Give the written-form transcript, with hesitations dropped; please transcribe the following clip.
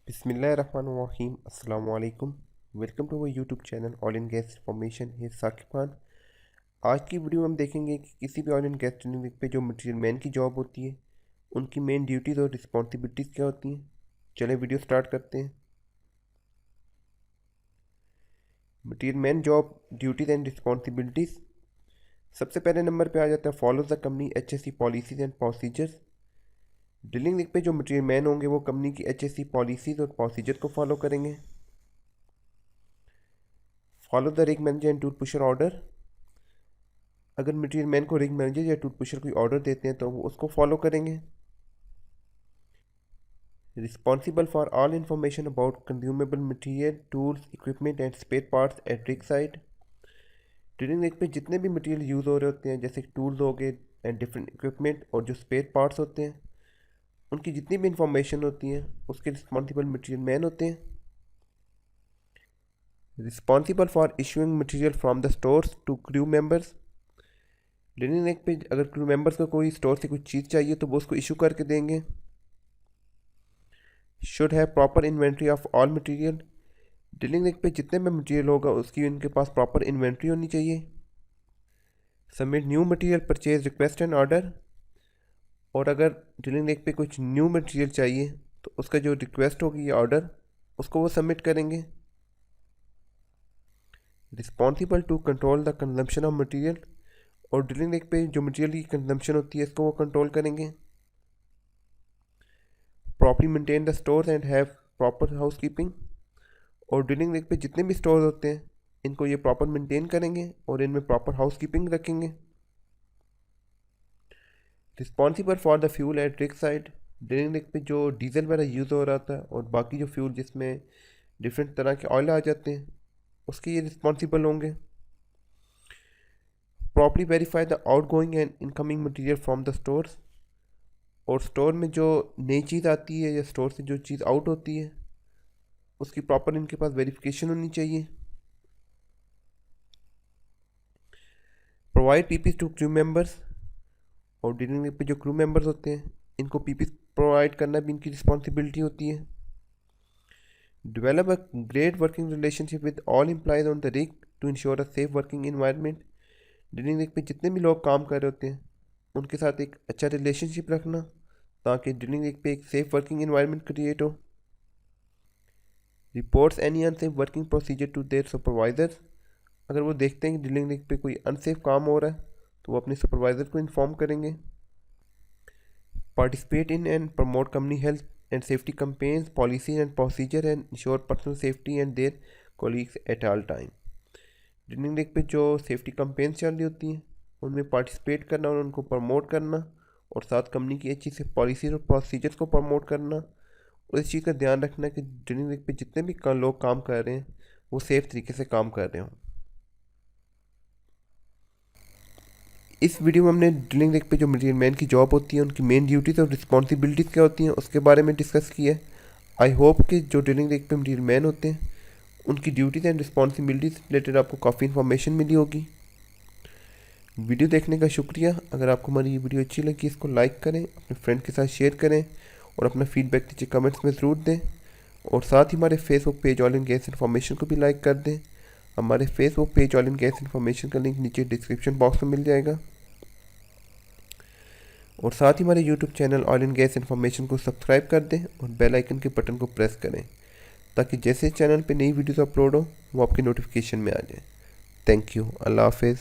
बिस्मिल्लाहिर्रहमानिर्रहीम अस्सलाम वालेकुम। Welcome to our YouTube channel oil and gas information. ये साकिब खान। आज की वीडियो में हम देखेंगे कि किसी भी ऑयल एंड गैस ड्रिलिंग पे जो मटेरियल मैन की जॉब होती है उनकी मेन ड्यूटीज़ और रिस्पॉन्सिबिलिटीज़ क्या होती हैं। चले वीडियो स्टार्ट करते हैं। Material man job duties and responsibilities. सबसे पहले नंबर पे आ जाता है follow the company HSE policies and procedures. Drilling rig पे जो मटेरियल मैन होंगे वो कंपनी की HSE पॉलिसीज़ और प्रोसीजर को फॉलो करेंगे। Follow the rig manager and tool pusher order. अगर मटेरियल मैन को रिग मैनेजर या टूल पुशर कोई ऑर्डर देते हैं तो वो उसको फॉलो करेंगे। Responsible for all information about consumable material, tools, equipment and spare parts at rig site. Drilling rig पे जितने भी मटेरियल यूज़ हो रहे होते हैं जैसे टूल्स हो गए एंड डिफरेंट इक्विपमेंट और जो स्पेयर पार्ट्स होते हैं उनकी जितनी भी इंफॉर्मेशन होती है उसके रिस्पॉन्सिबल मटेरियल मैन होते हैं। Responsible for issuing material from the stores to crew members. Drilling rig पे अगर क्रू मेंबर्स को कोई स्टोर से कुछ चीज़ चाहिए तो वो उसको इशू करके देंगे। Should have proper inventory of all material. Drilling rig पे जितने में मटेरियल होगा उसकी उनके पास प्रॉपर इन्वेंट्री होनी चाहिए। Submit new material purchase request and order. और अगर ड्रिलिंग रिग पे कुछ न्यू मटेरियल चाहिए तो उसका जो रिक्वेस्ट होगी या ऑर्डर उसको वो सबमिट करेंगे। Responsible to control the consumption of material. और ड्रिलिंग रिग पे जो मटेरियल की कंजम्पशन होती है इसको वो कंट्रोल करेंगे। Properly maintain the stores and have proper house keeping. और ड्रिलिंग रिग पे जितने भी स्टोर्स होते हैं इनको ये प्रॉपर मेंटेन करेंगे और इनमें प्रॉपर हाउस कीपिंग रखेंगे। Responsible for the fuel at rig side. Drilling rig पे जो डीजल वगैरह यूज़ हो रहा था और बाकी जो फ्यूल जिसमें डिफरेंट तरह के ऑयल आ जाते हैं उसके ये रिस्पॉन्सिबल होंगे। Properly verify the out going and incoming material from the stores. और स्टोर में जो नई चीज़ आती है या स्टोर से जो चीज़ आउट होती है उसकी प्रॉपर इनके पास वेरिफिकेशन होनी चाहिए। Provide PPEs to crew members. और ड्रिलिंग रिग पे जो क्रू मेंबर्स होते हैं इनको पीपीज प्रोवाइड करना भी इनकी रिस्पॉन्सिबिलिटी होती है। Develop a great working relationship with all employees on the rig to ensure a safe working environment. Drilling rig पे जितने भी लोग काम कर रहे होते हैं उनके साथ एक अच्छा रिलेशनशिप रखना ताकि ड्रिलिंग रिग पे एक सेफ वर्किंग इन्वायरमेंट क्रिएट हो। Reports any unsafe working procedure to their supervisors. अगर वो देखते हैं कि ड्रिलिंग रिग पे कोई अनसेफ काम हो रहा है तो वो अपने सुपरवाइज़र को इन्फॉर्म करेंगे। Participate in and promote company health and safety campaigns, policies and procedure and ensure personal safety and their colleagues at all time. Drilling rig पे जो सेफ्टी कैंपेन्स चल रही होती हैं उनमें पार्टिसिपेट करना और उनको प्रमोट करना और साथ कंपनी की अच्छी से पॉलिसीज और प्रोसीजर्स को प्रमोट करना और इस चीज़ का ध्यान रखना कि ड्रिलिंग रिग पे जितने भी लोग काम कर रहे हैं वो सेफ़ तरीके से काम कर रहे हों। इस वीडियो में हमने ड्रिलिंग रिग पे जो मटेरियल मैन की जॉब होती है उनकी मेन ड्यूटीज़ और रिस्पॉन्सिबिलिटीज़ क्या होती हैं उसके बारे में डिस्कस किया है। आई होप कि जो ड्रिलिंग रिग पे मटेरियल मैन होते हैं उनकी ड्यूटीज़ एंड रिस्पॉन्सिबिलिटीज़ रिलेटेड आपको काफ़ी इन्फॉर्मेशन मिली होगी। वीडियो देखने का शुक्रिया। अगर आपको हमारी ये वीडियो अच्छी लगी इसको लाइक करें, अपने फ्रेंड के साथ शेयर करें और अपना फीडबैक नीचे कमेंट्स में ज़रूर दें। और साथ ही हमारे Facebook page oil and gas information को भी लाइक कर दें। हमारे Facebook page oil and gas information का लिंक नीचे डिस्क्रिप्शन बॉक्स में मिल जाएगा। और साथ ही हमारे YouTube channel oil and gas information को सब्सक्राइब कर दें और बेल आइकन के बटन को प्रेस करें ताकि जैसे चैनल पे नई वीडियोस अपलोड हो वो आपकी नोटिफिकेशन में आ जाए। Thank you. अल्लाह हाफिज़।